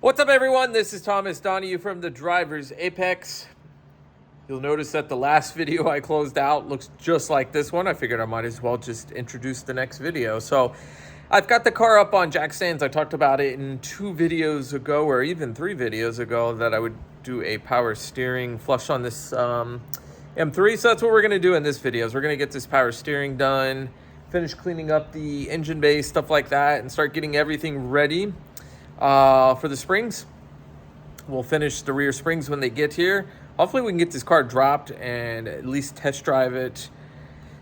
What's up, everyone? This is Thomas Donahue from the Driver's Apex. You'll notice that the last video I closed out looks just like this one. I figured I might as well just introduce the next video. So I've got the car up on jack stands. I talked about it in 2 videos ago, or even 3 videos ago, that I would do a power steering flush on this M3. So that's what we're going to do in this video. Is we're going to get this power steering done, finish cleaning up the engine bay, stuff like that, and start getting everything ready for the springs. We'll finish the rear springs when they get here. Hopefully we can get this car dropped and at least test drive it,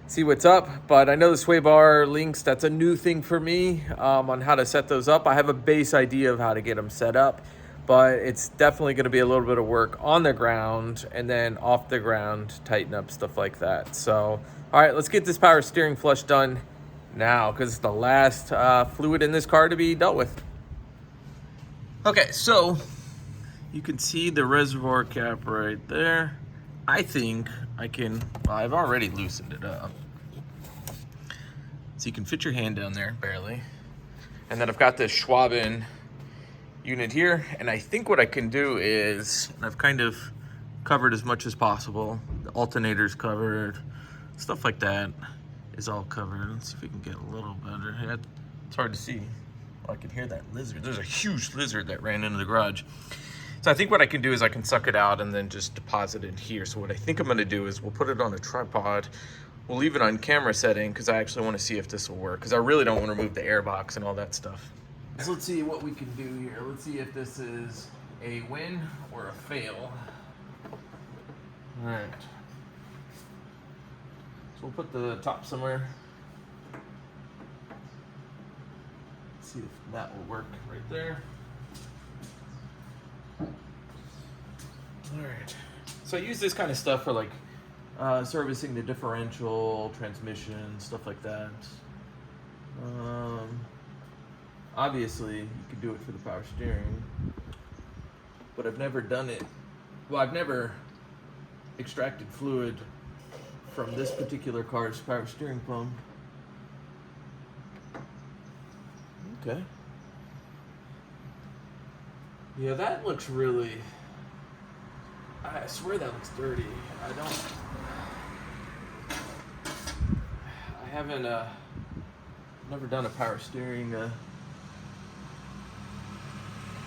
see what's up. But I know the sway bar links, that's a new thing for me on how to set those up. I have a base idea of how to get them set up, but it's definitely going to be a little bit of work on the ground and then off the ground, tighten up stuff like that. So, all right, let's get this power steering flush done now because it's the last fluid in this car to be dealt with. Okay, so you can see the reservoir cap right there. I think I can, well, I've already loosened it up. So you can fit your hand down there, barely. And then I've got this Schwaben unit here. And I think what I can do is, I've kind of covered as much as possible. The alternator's covered, stuff like that is all covered. Let's see if we can get a little better. Yeah, it's hard to see. Oh, I can hear that lizard. There's a huge lizard that ran into the garage. So I think what I can do is I can suck it out and then just deposit it here. So what I think I'm gonna do is we'll put it on a tripod. We'll leave it on camera setting because I actually wanna see if this will work because I really don't wanna remove the air box and all that stuff. So let's see what we can do here. Let's see if this is a win or a fail. All right. So we'll put the top somewhere. Let's see if that will work right there. All right, so I use this kind of stuff for like servicing the differential, transmission, stuff like that. Obviously, you could do it for the power steering, but I've never done it. Well, I've never extracted fluid from this particular car's power steering pump. Okay. Yeah, that looks really... I swear that looks dirty. I haven't never done a power steering.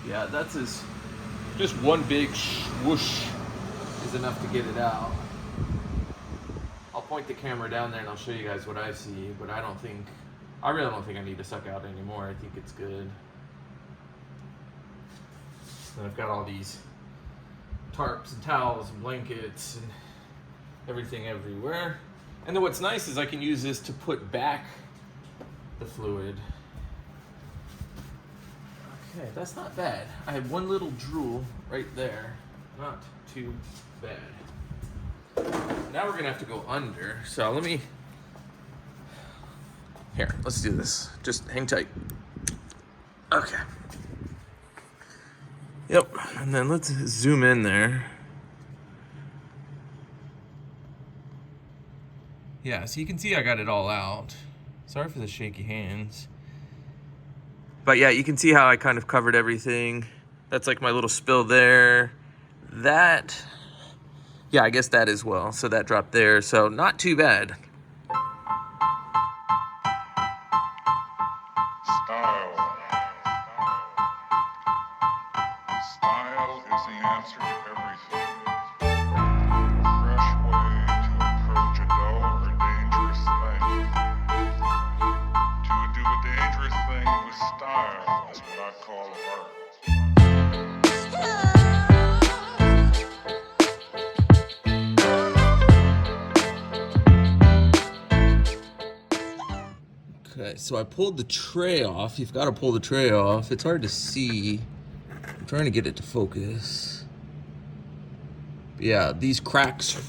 Yeah, that's just one big whoosh is enough to get it out. I'll point the camera down there and I'll show you guys what I see, but I really don't think I need to suck out anymore. I think it's good. And I've got all these tarps and towels and blankets and everything everywhere. And then what's nice is I can use this to put back the fluid. Okay, that's not bad. I have one little drool right there. Not too bad. Now we're gonna have to go under. So here, let's do this. Just hang tight. Okay. Yep, and then let's zoom in there. Yeah, so you can see I got it all out. Sorry for the shaky hands. But yeah, you can see how I kind of covered everything. That's like my little spill there. That, yeah, I guess that as well. So that dropped there, so not too bad. Style is the answer to everything. A fresh way to approach a dull or dangerous thing. To do a dangerous thing with style is what I call art. Okay, so I pulled the tray off. You've got to pull the tray off. It's hard to see. I'm trying to get it to focus. But yeah, these cracks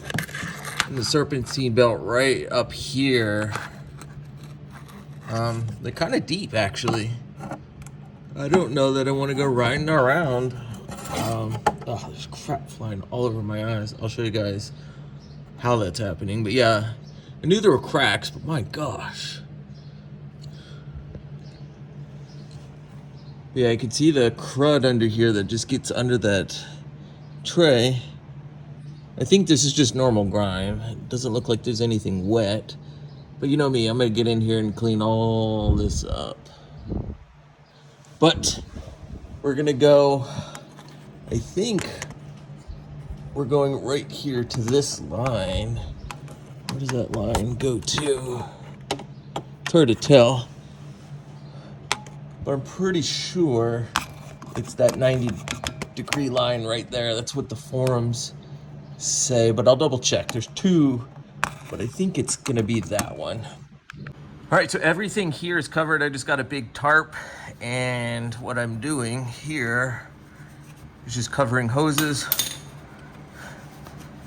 in the serpentine belt right up here, they're kind of deep actually. I don't know that I want to go riding around. Oh, there's crap flying all over my eyes. I'll show you guys how that's happening. But yeah, I knew there were cracks, but my gosh. Yeah, I can see the crud under here that just gets under that tray. I think this is just normal grime. It doesn't look like there's anything wet. But you know me, I'm gonna get in here and clean all this up. But we're gonna go, I think we're going right here to this line. Where does that line go to? It's hard to tell. But I'm pretty sure it's that 90-degree line right there. That's what the forums say, but I'll double check. There's two, but I think it's gonna be that one. All right, so everything here is covered. I just got a big tarp, and what I'm doing here is just covering hoses.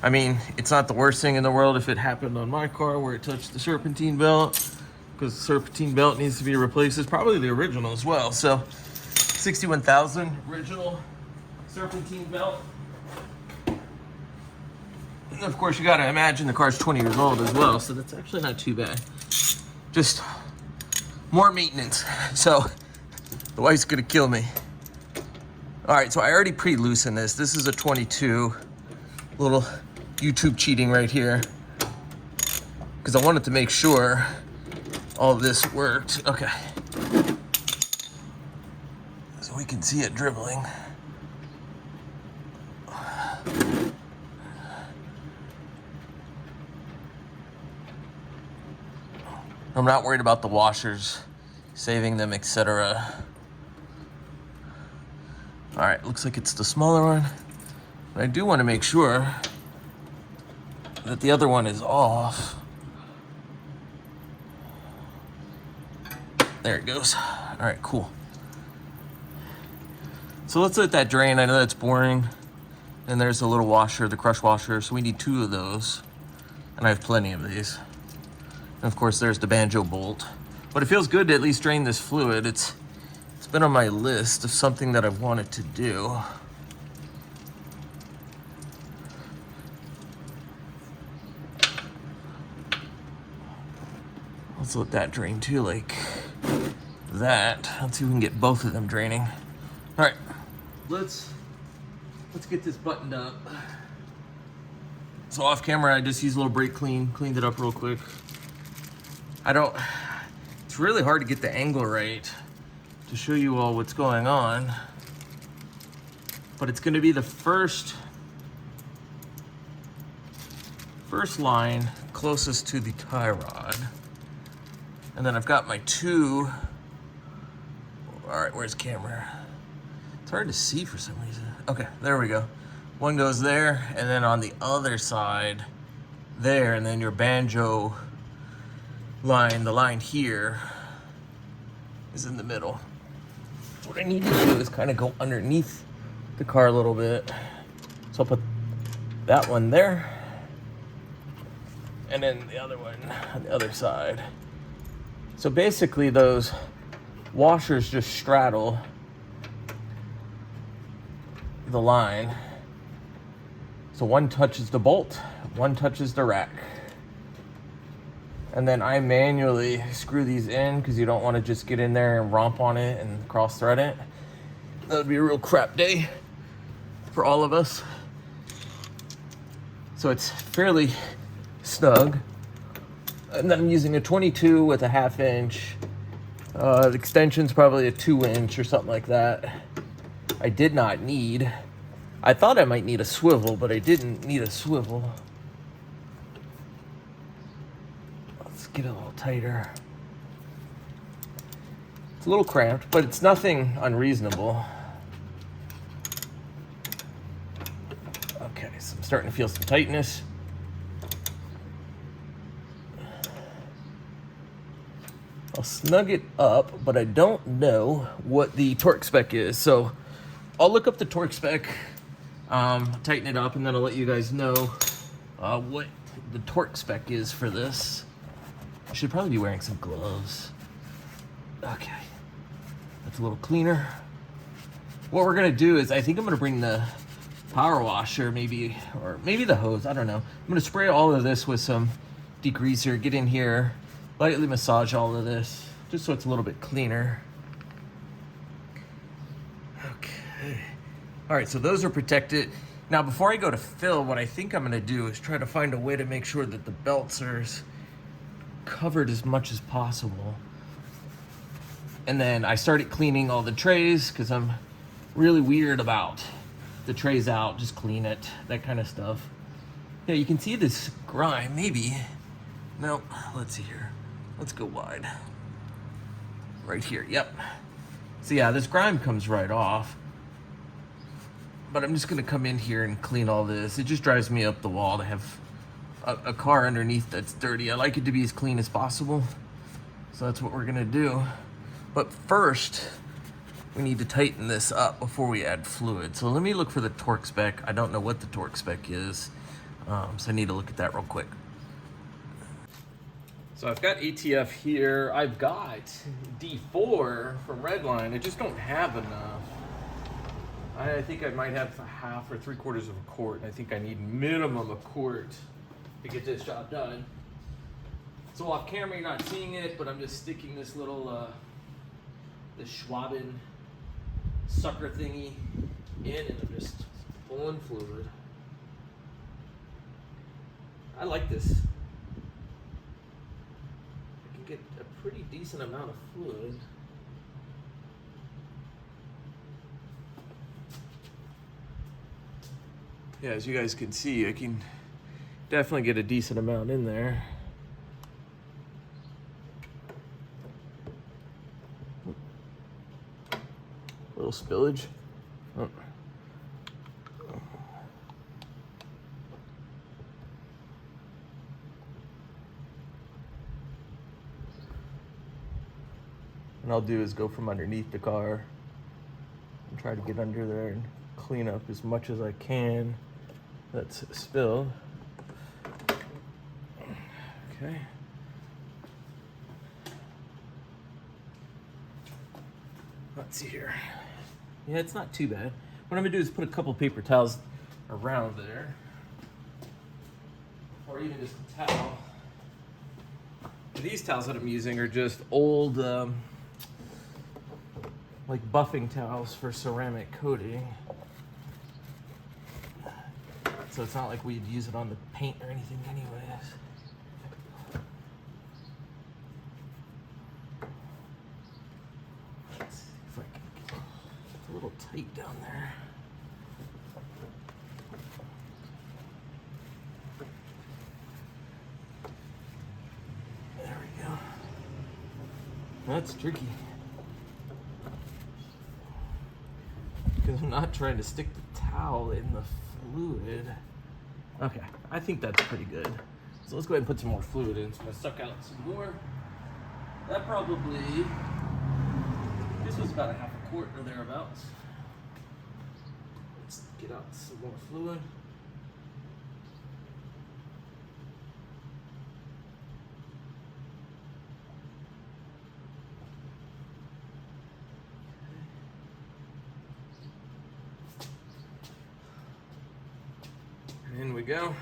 I mean, it's not the worst thing in the world if it happened on my car where it touched the serpentine belt, because the serpentine belt needs to be replaced. It's probably the original as well. So 61,000 original serpentine belt. And of course, you gotta imagine the car's 20 years old as well, so that's actually not too bad. Just more maintenance. So the wife's gonna kill me. All right, so I already pre-loosened this. This is a 22, little YouTube cheating right here, because I wanted to make sure all this worked. Okay. So we can see it dribbling. I'm not worried about the washers, saving them, etc. All right, looks like it's the smaller one. But I do want to make sure that the other one is off. There it goes. All right, cool. So let's let that drain. I know that's boring. And there's a little washer, the crush washer. So we need 2 of those. And I have plenty of these. And of course, there's the banjo bolt. But it feels good to at least drain this fluid. It's been on my list of something that I've wanted to do. Let's let that drain too, like that. Let's see if we can get both of them draining. All right, let's get this buttoned up. So off camera, I just used a little brake cleaned it up real quick. It's really hard to get the angle right to show you all what's going on, but it's gonna be the first line closest to the tie rod. And then I've got my 2, all right, where's camera? It's hard to see for some reason. Okay, there we go. One goes there, and then on the other side, there, and then your banjo line, the line here, is in the middle. What I need to do is kind of go underneath the car a little bit. So I'll put that one there, and then the other one on the other side. So basically those washers just straddle the line. So one touches the bolt, one touches the rack. And then I manually screw these in because you don't want to just get in there and romp on it and cross thread it. That would be a real crap day for all of us. So it's fairly snug. And then I'm using a 22 with a 1/2 inch. The extension's probably a 2-inch or something like that. I did not need. I thought I might need a swivel, but I didn't need a swivel. Let's get it a little tighter. It's a little cramped, but it's nothing unreasonable. Okay, so I'm starting to feel some tightness. I'll snug it up, but I don't know what the torque spec is. So I'll look up the torque spec, tighten it up, and then I'll let you guys know what the torque spec is for this. I should probably be wearing some gloves. Okay, that's a little cleaner. What we're gonna do is, I think I'm gonna bring the power washer, maybe, or maybe the hose, I don't know. I'm gonna spray all of this with some degreaser, get in here, lightly massage all of this, just so it's a little bit cleaner. All right, so those are protected. Now, before I go to fill, what I think I'm gonna do is try to find a way to make sure that the belts are covered as much as possible. And then I started cleaning all the trays because I'm really weird about the trays out, just clean it, that kind of stuff. Yeah, you can see this grime, maybe. No, let's see here. Let's go wide. Right here, yep. So yeah, this grime comes right off. But I'm just gonna come in here and clean all this. It just drives me up the wall to have a car underneath that's dirty. I like it to be as clean as possible. So that's what we're gonna do. But first, we need to tighten this up before we add fluid. So let me look for the torque spec. I don't know what the torque spec is. So I need to look at that real quick. So I've got ATF here. I've got D4 from Redline. I just don't have enough. I think I might have a half or 3/4 of a quart. I think I need minimum a quart to get this job done. So off camera, you're not seeing it, but I'm just sticking this little, this Schwaben sucker thingy in, and I'm just pulling fluid. I like this. I can get a pretty decent amount of fluid. Yeah, as you guys can see, I can definitely get a decent amount in there. A little spillage. Oh. What I'll do is go from underneath the car and try to get under there and clean up as much as I can that's spilled. Okay. Let's see here. Yeah, it's not too bad. What I'm gonna do is put a couple paper towels around there, or even just a towel. These towels that I'm using are just old, like buffing towels for ceramic coating. So it's not like we'd use it on the paint or anything anyways. Let's see if I can get it's a little tight down there. There we go. That's tricky. Because I'm not trying to stick the towel in the fluid. Okay, I think that's pretty good. So let's go ahead and put some more fluid in. So I'm gonna suck out some more. That probably, this was about a half a quart or thereabouts. Let's get out some more fluid. In we go.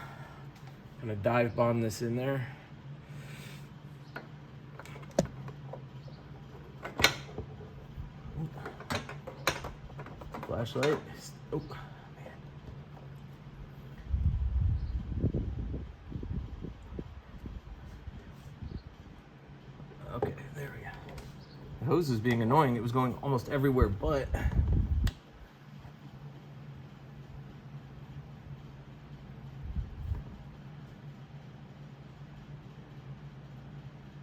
Gonna dive bomb this in there. Flashlight. Oh, man. Okay, there we go. The hose was being annoying. It was going almost everywhere but.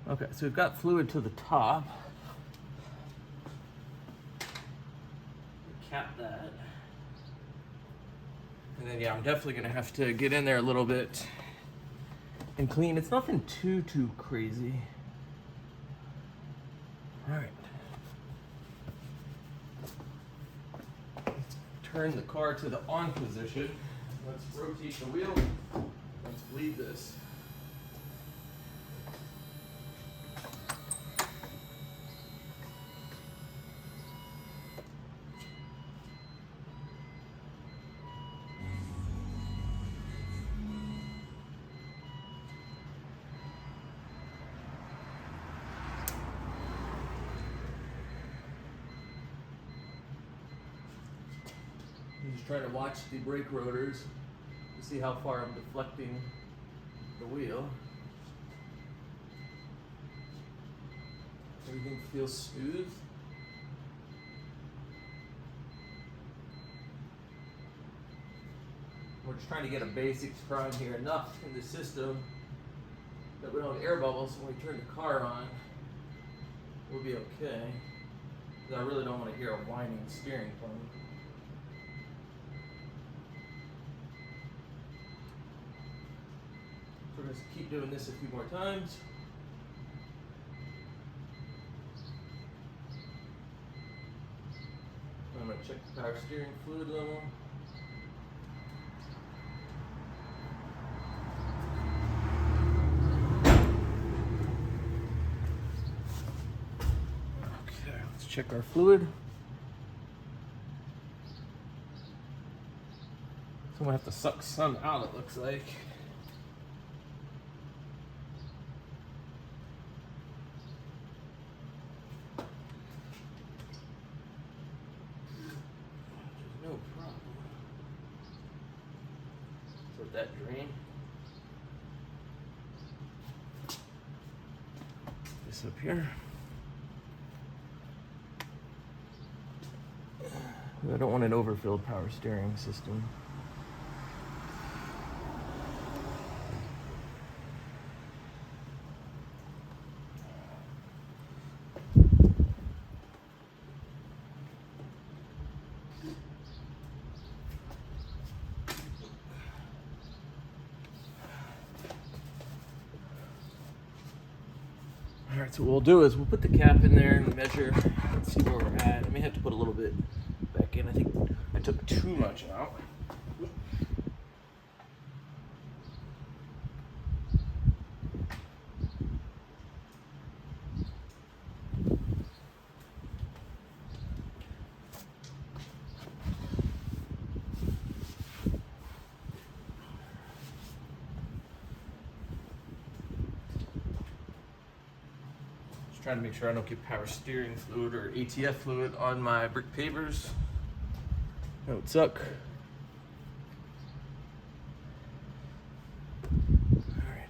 Okay, so we've got fluid to the top. Cap that. And then, yeah, I'm definitely gonna have to get in there a little bit and clean. It's nothing too crazy. All right. Let's turn the car to the on position. Let's rotate the wheel. Let's bleed this. trying to watch the brake rotors to see how far I'm deflecting the wheel. Everything feels smooth. We're just trying to get a basics prime here, enough in the system that we don't have air bubbles. When we turn the car on, we'll be okay. Because I really don't want to hear a whining steering pump. So we're going to keep doing this a few more times. I'm going to check the power steering fluid level. Okay, let's check our fluid. So I'm going to have to suck some out, it looks like. No problem. Let that drain. This up here. I don't want an overfilled power steering system. All right, so what we'll do is we'll put the cap in there and measure and see where we're at. I may have to put a little bit back in. I think I took too much out. Trying to make sure I don't get power steering fluid or ATF fluid on my brick pavers. That would suck. All right.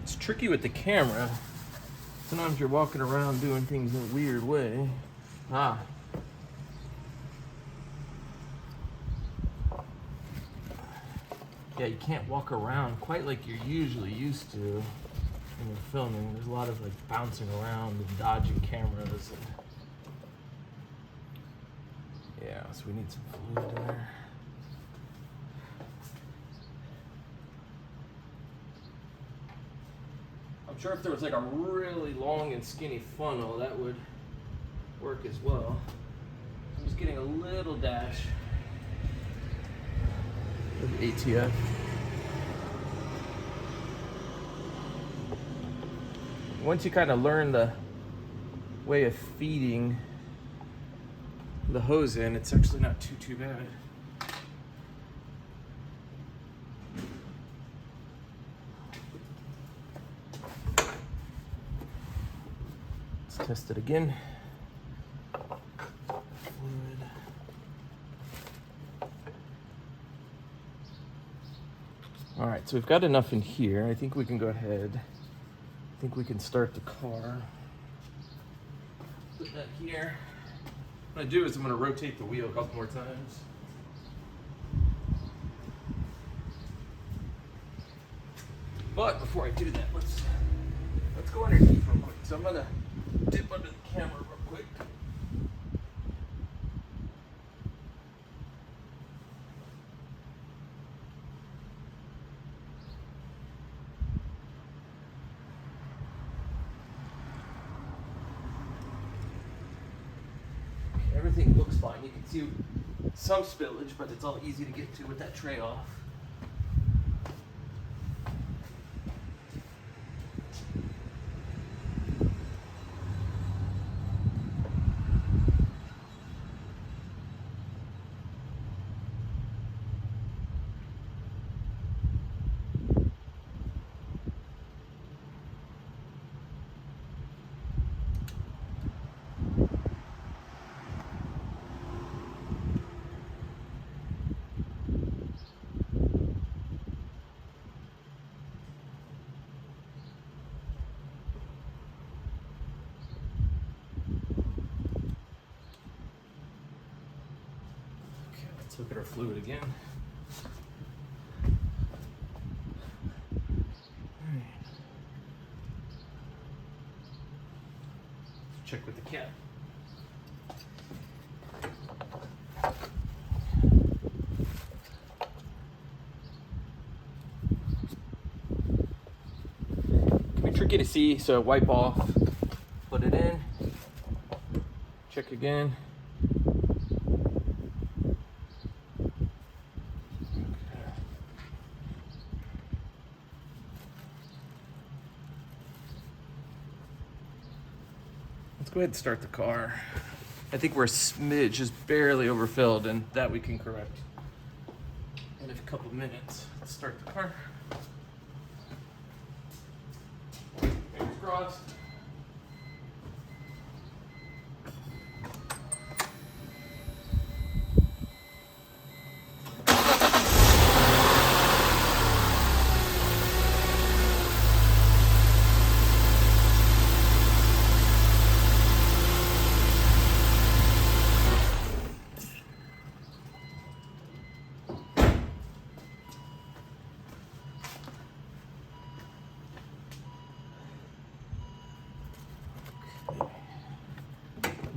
It's tricky with the camera. Sometimes you're walking around doing things in a weird way. Ah. Yeah, you can't walk around quite like you're usually used to when you're filming. There's a lot of like bouncing around and dodging cameras. And yeah, so we need some fluid in there. I'm sure if there was like a really long and skinny funnel, that would work as well. I'm just getting a little dash of ATF. Once you kind of learn the way of feeding the hose in, it's actually not too bad. Let's test it again. All right, so we've got enough in here. I think we can go ahead. I think we can start the car. Put that here. What I'm gonna do is I'm gonna rotate the wheel a couple more times. But before I do that, let's go underneath real quick. So I'm gonna dip under the camera real quick. Everything looks fine. You can see some spillage, but it's all easy to get to with that tray off. look at our fluid again. Check with the cap. Can be tricky to see, so wipe off, put it in, check again. Let's go ahead and start the car. I think we're a smidge, just barely overfilled, and that we can correct in a couple minutes. Let's start the car. Fingers crossed.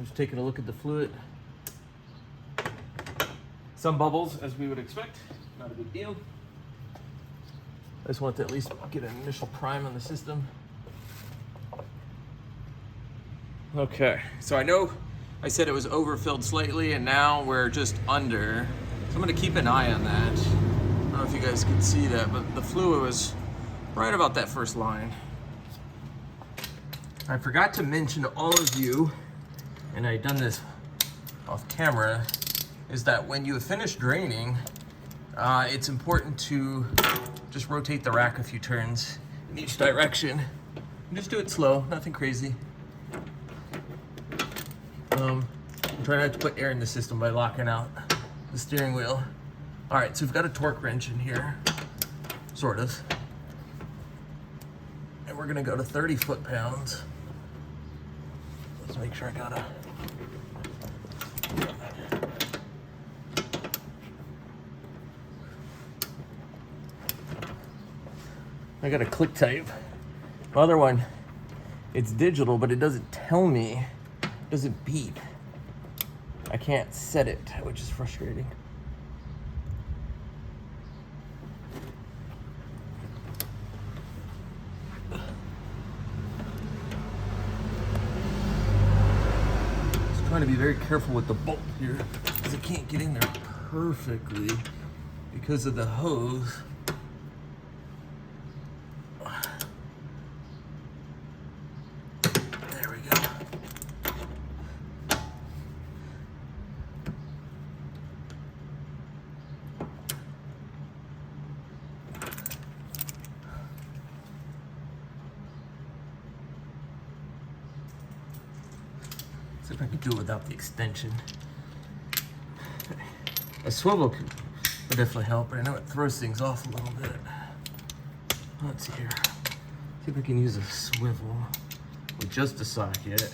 Just taking a look at the fluid. Some bubbles, as we would expect, not a big deal. I just want to at least get an initial prime on the system. Okay, so I know I said it was overfilled slightly and now we're just under. So I'm gonna keep an eye on that. I don't know if you guys can see that, but the fluid was right about that first line. I forgot to mention to all of you, and I've done this off camera, is that when you have finished draining, it's important to just rotate the rack a few turns in each direction. And just do it slow, nothing crazy. I'm trying not to put air in the system by locking out the steering wheel. All right, so we've got a torque wrench in here, sort of. And we're gonna go to 30 foot-pounds. Let's make sure I got a... I got a click type. The other one, it's digital, but it doesn't tell me, it doesn't beep. I can't set it, which is frustrating. Just trying to be very careful with the bolt here, because I can't get in there perfectly because of the hose. See if I can do it without the extension. A swivel would definitely help, but I know it throws things off a little bit. Let's see here. See if I can use a swivel with just a socket.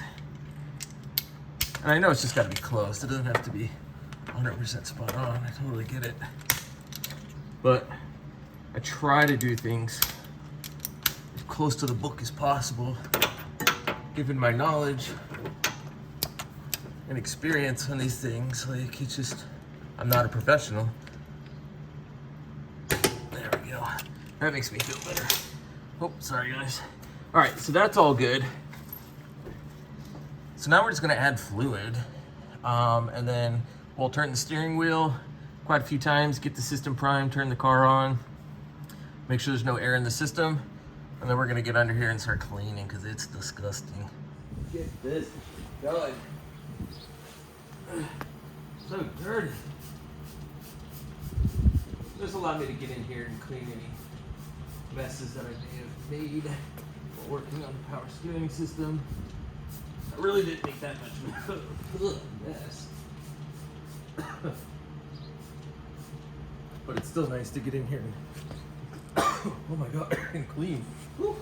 And I know it's just got to be close. It doesn't have to be 100% spot on. I totally get it. But I try to do things as close to the book as possible, given my knowledge and experience on these things. Like, it's just, I'm not a professional. There we go. That makes me feel better. Oh, sorry guys. All right, so that's all good. So now we're just gonna add fluid, and then we'll turn the steering wheel quite a few times, get the system primed, turn the car on, make sure there's no air in the system, and then we're gonna get under here and start cleaning because it's disgusting. Get this going. So dirty. This will allow me to get in here and clean any messes that I may have made while working on the power steering system. I really didn't make that much of a mess. But it's still nice to get in here and oh my god, and clean. Whew.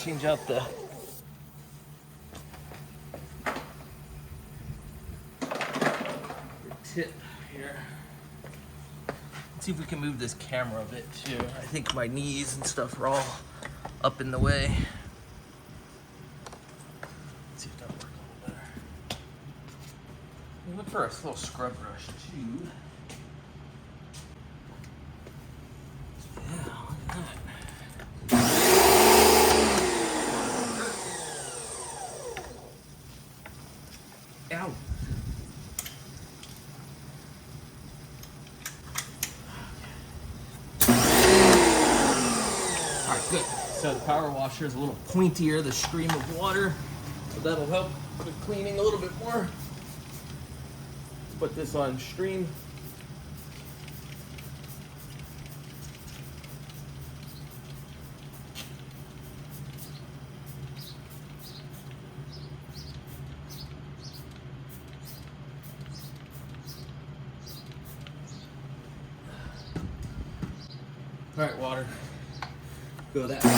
change out the tip here. Let's see if we can move this camera a bit too. I think my knees and stuff are all up in the way. Let's see if that'll work a little better. Look for a little scrub brush too. Yeah, look at that. Ow. Alright, good. So the power washer is a little pointier, the stream of water. So that'll help with cleaning a little bit more. Let's put this on stream. All right, water. Go that way.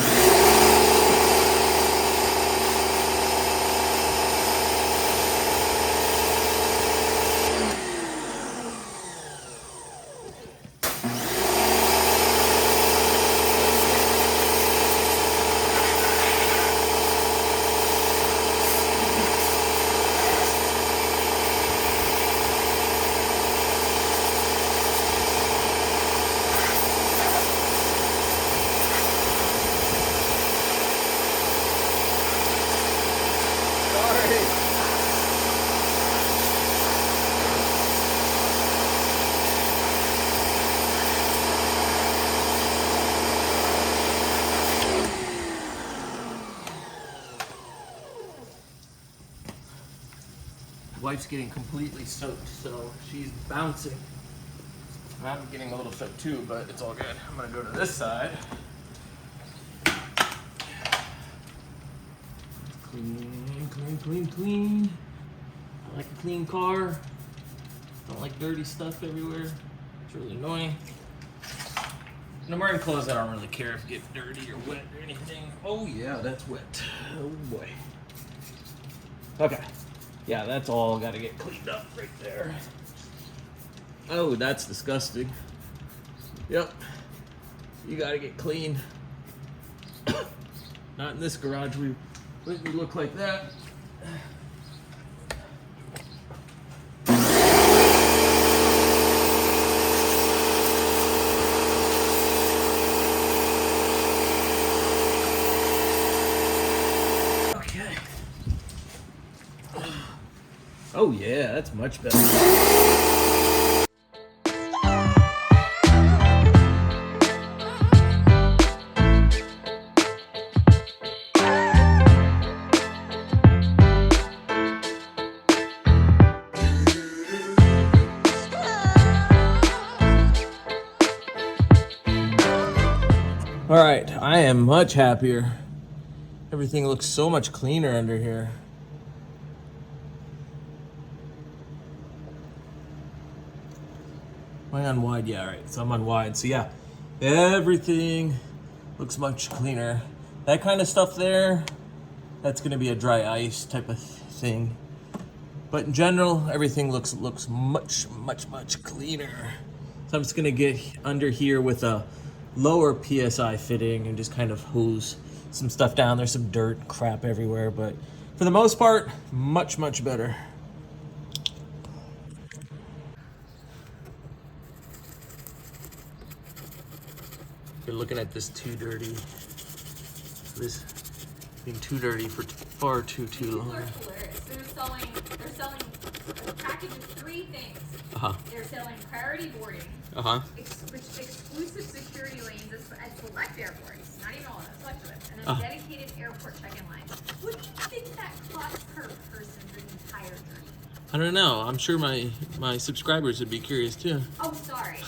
Wife's getting completely soaked, so she's bouncing. I'm getting a little soaked too, but it's all good. I'm gonna go to this side. Clean, clean, clean, clean. I like a clean car. Don't like dirty stuff everywhere. It's really annoying. And I'm wearing clothes, I don't really care if it gets dirty or wet or anything. Oh yeah, that's wet. Oh boy. Okay. Yeah, that's all gotta get cleaned up right there. Oh, that's disgusting. Yep. You gotta get clean. Not in this garage. We wouldn't look like that. Oh yeah, that's much better. All right, I am much happier. Everything looks so much cleaner under here. Am I on wide? Yeah, all right, so I'm on wide. So yeah, everything looks much cleaner. That kind of stuff there, that's gonna be a dry ice type of thing. But in general, everything looks much cleaner. So I'm just gonna get under here with a lower PSI fitting and just kind of hose some stuff down. There's some dirt, crap everywhere, but for the most part, much better. You're looking at this too dirty. This being too dirty for far too long. They're selling packages 3 things. They're selling priority boarding, exclusive security lanes at select airports, not even all of them, select of it, and then dedicated airport check-in lines. What do you think that costs per person for the entire journey? I don't know. I'm sure my subscribers would be curious too. Oh, sorry.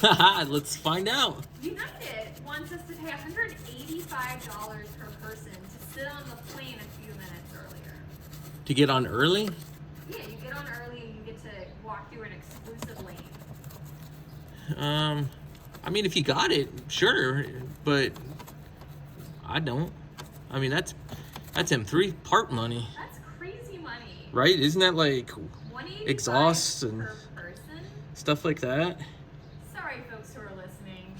Let's find out. United wants us to pay $185 per person to sit on the plane a few minutes earlier. To get on early? Yeah, you get on early and you get to walk through an exclusive lane. I mean, if you got it, sure, but I don't. I mean, That's M3 part money. That's crazy money. Right? Isn't that like exhausts and per person? stuff like that? Sorry, folks who are listening.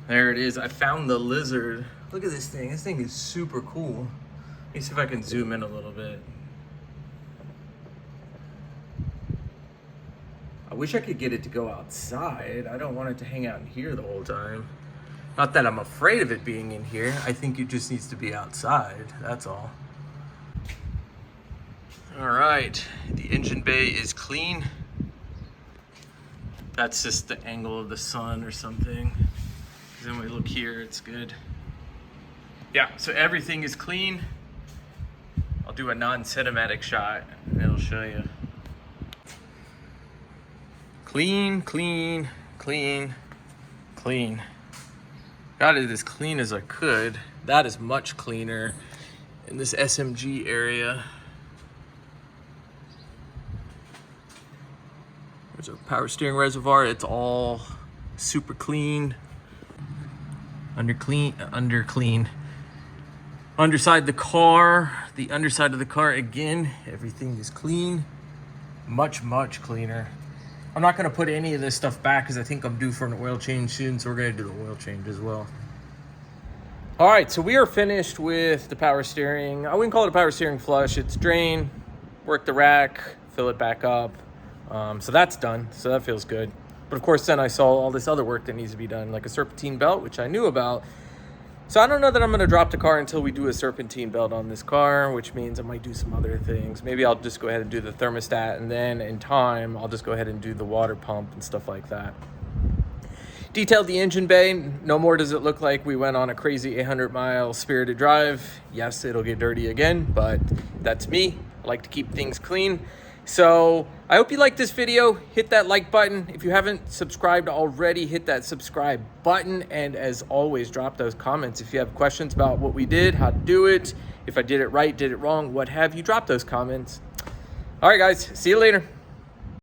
There it is. I found the lizard. Look at this thing. This thing is super cool. Let me see if I can zoom in a little bit. I wish I could get it to go outside. I don't want it to hang out in here the whole time. Not that I'm afraid of it being in here. I think it just needs to be outside. That's all. All right. The engine bay is clean. That's just the angle of the sun or something. Then we look here, it's good. Yeah, so everything is clean. I'll do a non-cinematic shot and it'll show you. Clean, clean, clean, clean. Got it as clean as I could. That is much cleaner in this SMG area. There's a power steering reservoir. It's all super clean. Under clean. Underside the car, the underside of the car, again, everything is clean. Much, much cleaner. I'm not gonna put any of this stuff back because I think I'm due for an oil change soon, so we're gonna do the oil change as well. All right, so we are finished with the power steering. I wouldn't call it a power steering flush. It's drain, work the rack, fill it back up. So that's done, so that feels good. But of course, then I saw all this other work that needs to be done, like a serpentine belt, which I knew about. So I don't know that I'm gonna drop the car until we do a serpentine belt on this car, which means I might do some other things. Maybe I'll just go ahead and do the thermostat, and then in time, I'll just go ahead and do the water pump and stuff like that. Detailed the engine bay. No more does it look like we went on a crazy 800-mile spirited drive. Yes, it'll get dirty again, but that's me. I like to keep things clean. So I hope you liked this video. Hit that like button. If you haven't subscribed already, hit that subscribe button. And as always, drop those comments. If you have questions about what we did, how to do it, if I did it right, did it wrong, what have you, drop those comments. All right, guys, see you later.